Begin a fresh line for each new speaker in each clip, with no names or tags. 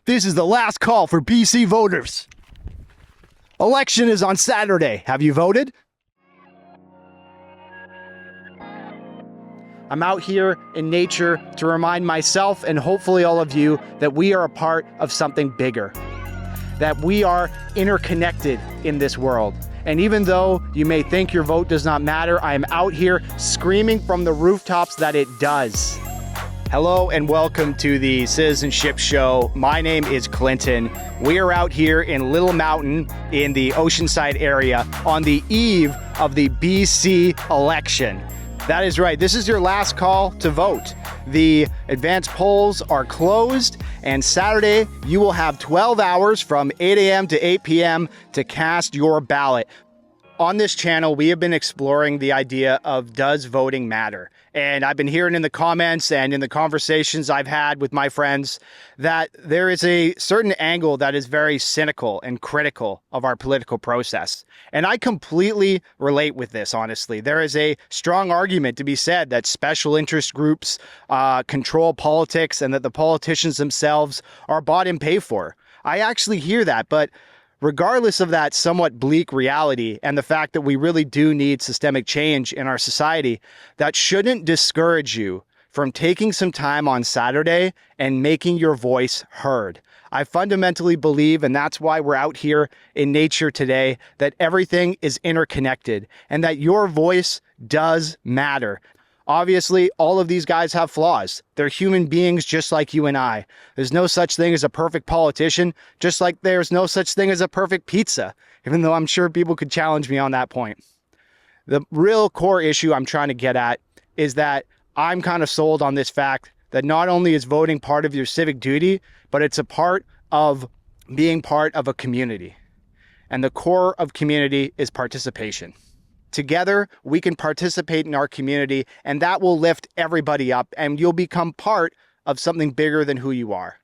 This is the last call for BC voters. Election is on Saturday. Have you voted? I'm out here in nature to remind myself and hopefully all of you that we are a part of something bigger, that we are interconnected in this world. And even though you may think your vote does not matter, I am out here screaming from the rooftops that it does. Hello and welcome to the Citi-Zen-Ship show. My name is Clinton. We are out here in Little Mountain in the Oceanside area on the eve of the BC election. That is right. This is your last call to vote. The advance polls are closed, and Saturday you will have 12 hours from 8 a.m. to 8 p.m. to cast your ballot. On this channel, we have been exploring the idea of does voting matter? And I've been hearing in the comments and in the conversations I've had with my friends that there is a certain angle that is very cynical and critical of our political process. And I completely relate with this, honestly. There is a strong argument to be said that special interest groups control politics and that the politicians themselves are bought and paid for. I actually hear that, but regardless of that somewhat bleak reality and the fact that we really do need systemic change in our society, that shouldn't discourage you from taking some time on Saturday and making your voice heard. I fundamentally believe, and that's why we're out here in nature today, that everything is interconnected and that your voice does matter. Obviously, all of these guys have flaws. They're human beings just like you and I. There's no such thing as a perfect politician, just like there's no such thing as a perfect pizza, even though I'm sure people could challenge me on that point. The real core issue I'm trying to get at is that I'm kind of sold on this fact that not only is voting part of your civic duty, but it's a part of being part of a community. And the core of community is participation. Together, we can participate in our community, and that will lift everybody up, and you'll become part of something bigger than who you are.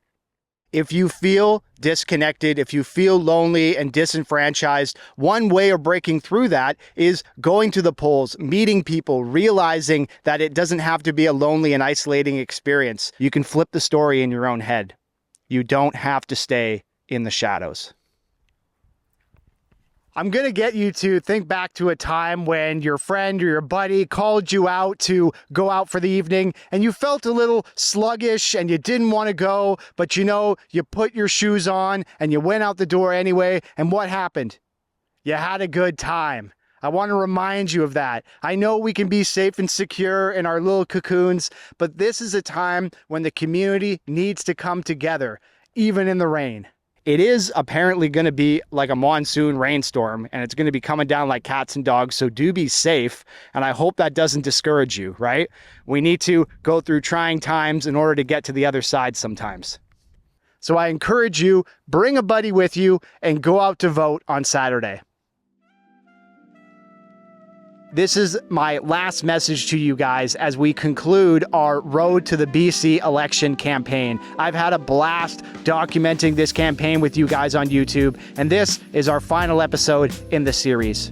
If you feel disconnected, if you feel lonely and disenfranchised, one way of breaking through that is going to the polls, meeting people, realizing that it doesn't have to be a lonely and isolating experience. You can flip the story in your own head. You don't have to stay in the shadows. I'm going to get you to think back to a time when your friend or your buddy called you out to go out for the evening and you felt a little sluggish and you didn't want to go, but you put your shoes on and you went out the door anyway. And what happened? You had a good time. I want to remind you of that. I know we can be safe and secure in our little cocoons, but this is a time when the community needs to come together, even in the rain. It is apparently going to be like a monsoon rainstorm, and it's going to be coming down like cats and dogs, so do be safe, and I hope that doesn't discourage you, right? We need to go through trying times in order to get to the other side sometimes. So I encourage you, bring a buddy with you and go out to vote on Saturday. This is my last message to you guys as we conclude our road to the BC election campaign. I've had a blast documenting this campaign with you guys on YouTube, and this is our final episode in the series.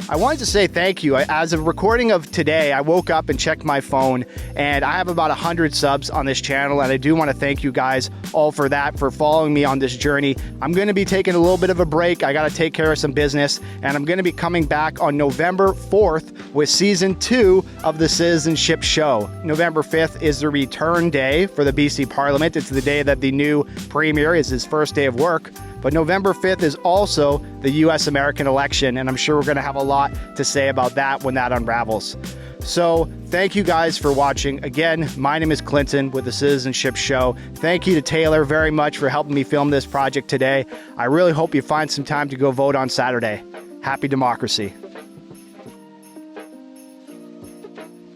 I wanted to say thank you. As of recording of today, I woke up and checked my phone, and I have about 100 subs on this channel, and I do want to thank you guys all for that, for following me on this journey. I'm going to be taking a little bit of a break. I got to take care of some business, and I'm going to be coming back on November 4th with season 2 of the Citi-Zen-Ship show. November 5th is the return day for the BC Parliament. It's the day that the new Premier is his first day of work. But November 5th is also the US American election, and I'm sure we're going to have a lot to say about that when that unravels. So thank you guys for watching. Again, my name is Clinton with the Citi-Zen-Ship show. Thank you to Taylor very much for helping me film this project today. I really hope you find some time to go vote on Saturday. Happy democracy.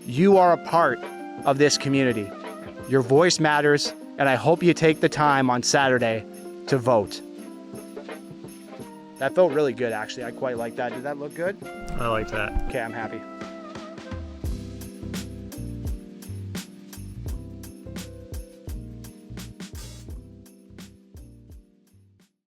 You are a part of this community. Your voice matters, and I hope you take the time on Saturday to vote. That felt really good, actually. I quite like that. Did that look good?
I like that.
Okay, I'm happy.